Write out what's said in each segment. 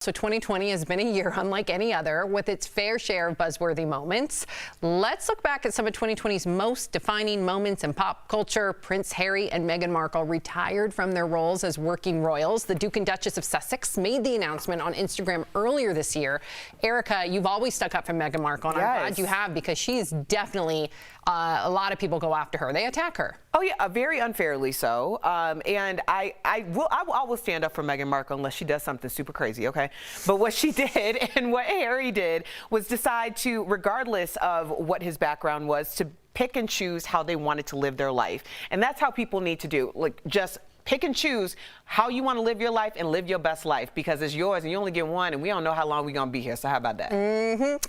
So 2020 has been a year unlike any other, with its fair share of buzzworthy moments. Let's look back at some of 2020's most defining moments in pop culture. Prince Harry and Meghan Markle retired from their roles as working royals. The Duke and Duchess of Sussex made the announcement on Instagram earlier this year. Erica, you've always stuck up for Meghan Markle, and I'm glad you have, because she's definitely, a lot of people go after her. They attack her. Oh yeah, very unfairly so. And I will stand up for Meghan Markle unless she does something super crazy, okay? But what she did and what Harry did was decide to, regardless of what his background was, to pick and choose how they wanted to live their life. And that's how people need to do. Like, just pick and choose how you want to live your life and live your best life, because it's yours and you only get one, and we don't know how long we're going to be here. So how about that?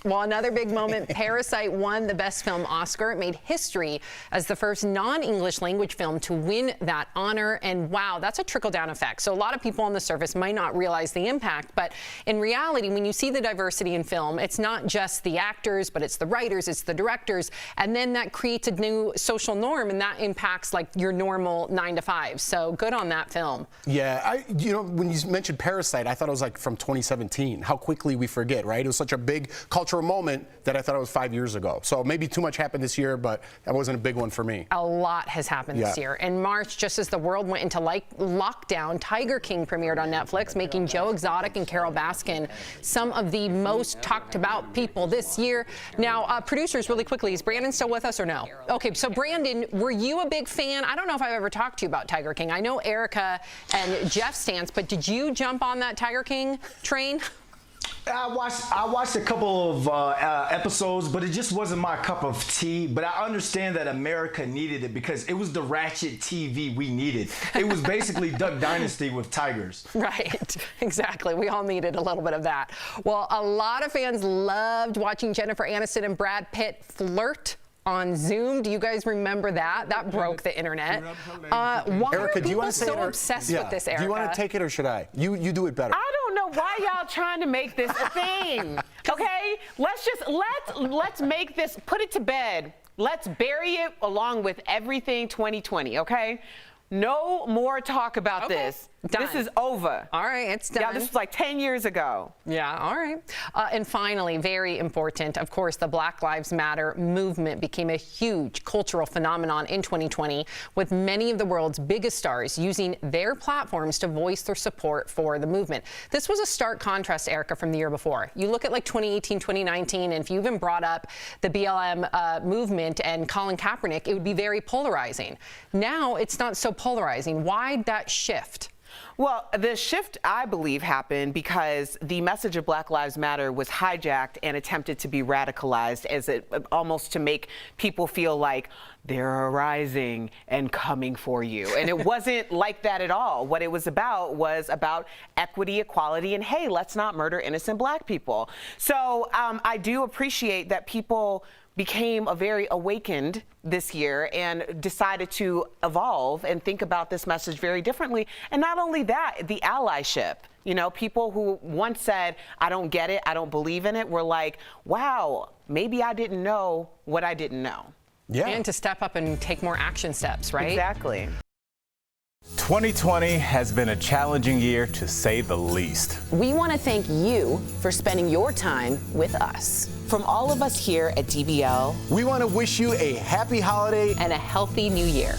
Well, another big moment, Parasite won the Best Film Oscar. It made history as the first non-English language film to win that honor. And wow, that's a trickle-down effect. So a lot of people on the surface might not realize the impact, but in reality, when you see the diversity in film, it's not just the actors, but it's the writers, it's the directors, and then that creates a new social norm, and that impacts like your normal 9 to 5. So good on that film. Yeah, when you mentioned Parasite, I thought it was like from 2017. How quickly we forget, right? It was such a big cultural moment that I thought it was 5 years ago. So maybe too much happened this year, but that wasn't a big one for me. A lot has happened this year. In March, just as the world went into lockdown, Tiger King premiered on Netflix, making Joe Exotic and Carol Baskin some of the most talked about people this year. Now, producers, really quickly, is Brandon still with us or no? Okay, so Brandon, were you a big fan? I don't know if I've ever talked to you about Tiger King. I know Erica and Jeff stance, but did you jump on that Tiger King train? I watched a couple of episodes, but it just wasn't my cup of tea. But I understand that America needed it because it was the ratchet TV we needed. It was basically Duck Dynasty with tigers. Right, exactly. We all needed a little bit of that. Well, a lot of fans loved watching Jennifer Aniston and Brad Pitt flirt on Zoom. Do you guys remember that? That broke the internet. Why Erica, are do you want people to say so it or, obsessed with this, Erica? Do you want to take it or should I? You do it better. I don't know why y'all trying to make this a thing. Okay? Let's make this, put it to bed. Let's bury it along with everything 2020, okay? No more talk about this. Done. This is over. All right, it's done. Yeah, this was like 10 years ago. Yeah, all right. And finally, very important, of course, the Black Lives Matter movement became a huge cultural phenomenon in 2020, with many of the world's biggest stars using their platforms to voice their support for the movement. This was a stark contrast, Erica, from the year before. You look at like 2018, 2019, and if you even brought up the BLM movement and Colin Kaepernick, it would be very polarizing. Now it's not so polarizing. Why'd that shift? Well, the shift, I believe, happened because the message of Black Lives Matter was hijacked and attempted to be radicalized as almost to make people feel like they're arising and coming for you. And it wasn't like that at all. What it was about equity, equality, and hey, let's not murder innocent Black people. So I do appreciate that people became very awakened this year and decided to evolve and think about this message very differently. And not only that, the allyship. You know, people who once said, I don't get it, I don't believe in it, were like, wow, maybe I didn't know what I didn't know. Yeah. And to step up and take more action steps, right? Exactly. 2020 has been a challenging year, to say the least. We want to thank you for spending your time with us. From all of us here at DBL, we want to wish you a happy holiday and a healthy new year.